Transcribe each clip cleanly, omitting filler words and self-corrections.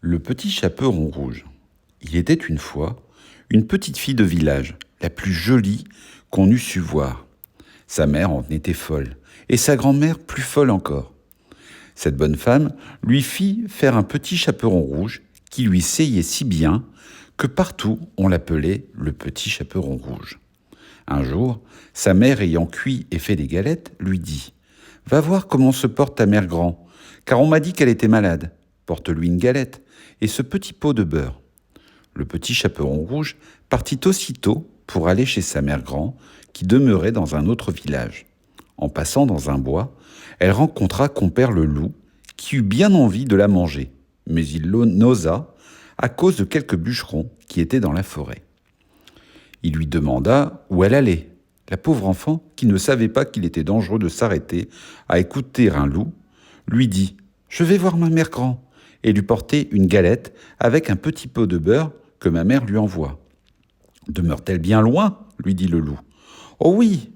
Le petit chaperon rouge. Il était une fois une petite fille de village, la plus jolie qu'on eût su voir. Sa mère en était folle, et sa grand-mère plus folle encore. Cette bonne femme lui fit faire un petit chaperon rouge qui lui seyait si bien que partout on l'appelait le petit chaperon rouge. Un jour, sa mère ayant cuit et fait des galettes, lui dit « Va voir comment se porte ta mère grand, car on m'a dit qu'elle était malade. Porte-lui une galette et ce petit pot de beurre. » Le petit chaperon rouge partit aussitôt pour aller chez sa mère grand, qui demeurait dans un autre village. En passant dans un bois, elle rencontra compère le loup, qui eut bien envie de la manger, mais il n'osa à cause de quelques bûcherons qui étaient dans la forêt. Il lui demanda où elle allait. La pauvre enfant, qui ne savait pas qu'il était dangereux de s'arrêter à écouter un loup, lui dit « Je vais voir ma mère grand » et lui porter une galette avec un petit pot de beurre que ma mère lui envoie. « Demeure-t-elle bien loin ?» lui dit le loup. « Oh oui !»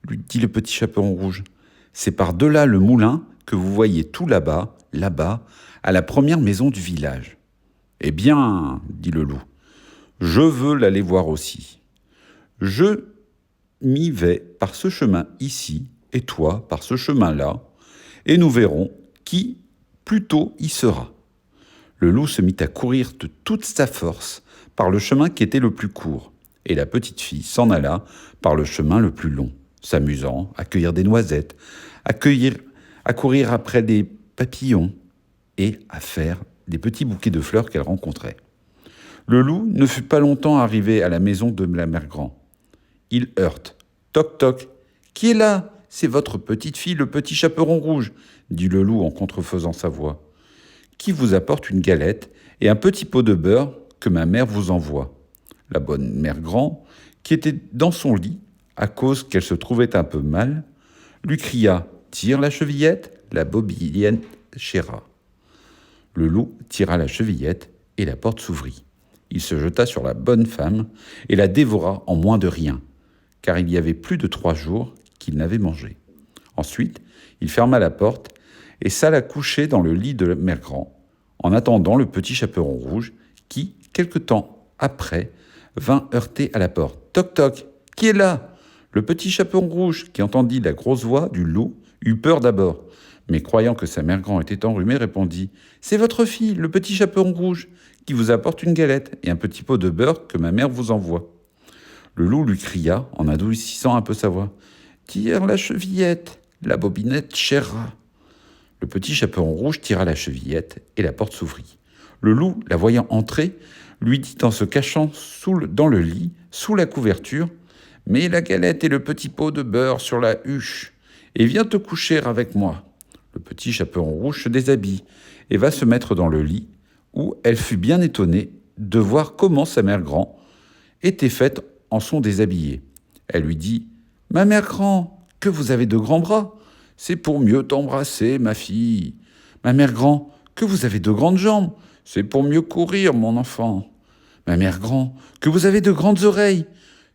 lui dit le petit chaperon rouge. « C'est par-delà le moulin que vous voyez tout là-bas, à la première maison du village. »« Eh bien, dit le loup, je veux l'aller voir aussi. Je m'y vais par ce chemin ici, et toi par ce chemin-là, et nous verrons qui plus tôt y sera. » Le loup se mit à courir de toute sa force par le chemin qui était le plus court, et la petite fille s'en alla par le chemin le plus long, s'amusant à cueillir des noisettes, à courir après des papillons et à faire des petits bouquets de fleurs qu'elle rencontrait. Le loup ne fut pas longtemps arrivé à la maison de la mère grand. Il heurte. « Toc toc, qui est là ? C'est votre petite fille, le petit chaperon rouge, » dit le loup en contrefaisant sa voix. « Qui vous apporte une galette et un petit pot de beurre que ma mère vous envoie. » La bonne mère grand, qui était dans son lit, à cause qu'elle se trouvait un peu mal, lui cria « Tire la chevillette, la bobillette chéra. » Le loup tira la chevillette et la porte s'ouvrit. Il se jeta sur la bonne femme et la dévora en moins de rien, car il y avait plus de 3 jours qu'il n'avait mangé. Ensuite, il ferma la porte et s'alla coucher dans le lit de mère grand, en attendant le petit chaperon rouge qui, quelque temps après, vint heurter à la porte. « Toc toc, qui est là ?» Le petit chaperon rouge, qui entendit la grosse voix du loup, eut peur d'abord, mais croyant que sa mère grand était enrhumée, répondit « C'est votre fille, le petit chaperon rouge, qui vous apporte une galette et un petit pot de beurre que ma mère vous envoie. » Le loup lui cria, en adoucissant un peu sa voix « Tire la chevillette, la bobinette chérera. » Le petit chaperon rouge tira la chevillette et la porte s'ouvrit. Le loup, la voyant entrer, lui dit en se cachant dans le lit, sous la couverture « Mets la galette et le petit pot de beurre sur la huche et viens te coucher avec moi. » Le petit chaperon rouge se déshabille et va se mettre dans le lit, où elle fut bien étonnée de voir comment sa mère grand était faite en son déshabillé. Elle lui dit « Ma mère grand, que vous avez de grands bras. C'est pour mieux t'embrasser, ma fille. Ma mère grand, que vous avez de grandes jambes. C'est pour mieux courir, mon enfant. Ma mère grand, que vous avez de grandes oreilles.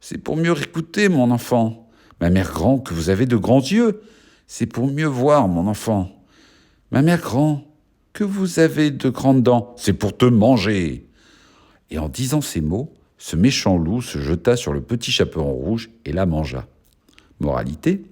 C'est pour mieux écouter, mon enfant. Ma mère grand, que vous avez de grands yeux. C'est pour mieux voir, mon enfant. Ma mère grand, que vous avez de grandes dents. C'est pour te manger. » Et en disant ces mots, ce méchant loup se jeta sur le petit chaperon rouge et la mangea. Moralité,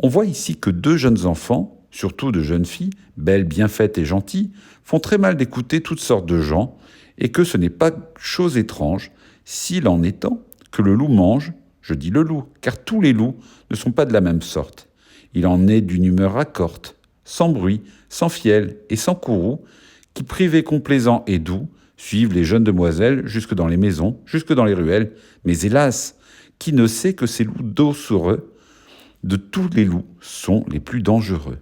on voit ici que 2 jeunes enfants, surtout de jeunes filles, belles, bien faites et gentilles, font très mal d'écouter toutes sortes de gens et que ce n'est pas chose étrange, s'il en est temps, que le loup mange, je dis le loup, car tous les loups ne sont pas de la même sorte. Il en est d'une humeur accorte, sans bruit, sans fiel et sans courroux, qui, privés complaisants et doux, suivent les jeunes demoiselles jusque dans les maisons, jusque dans les ruelles, mais hélas, qui ne sait que ces loups doucereux de tous les loups sont les plus dangereux.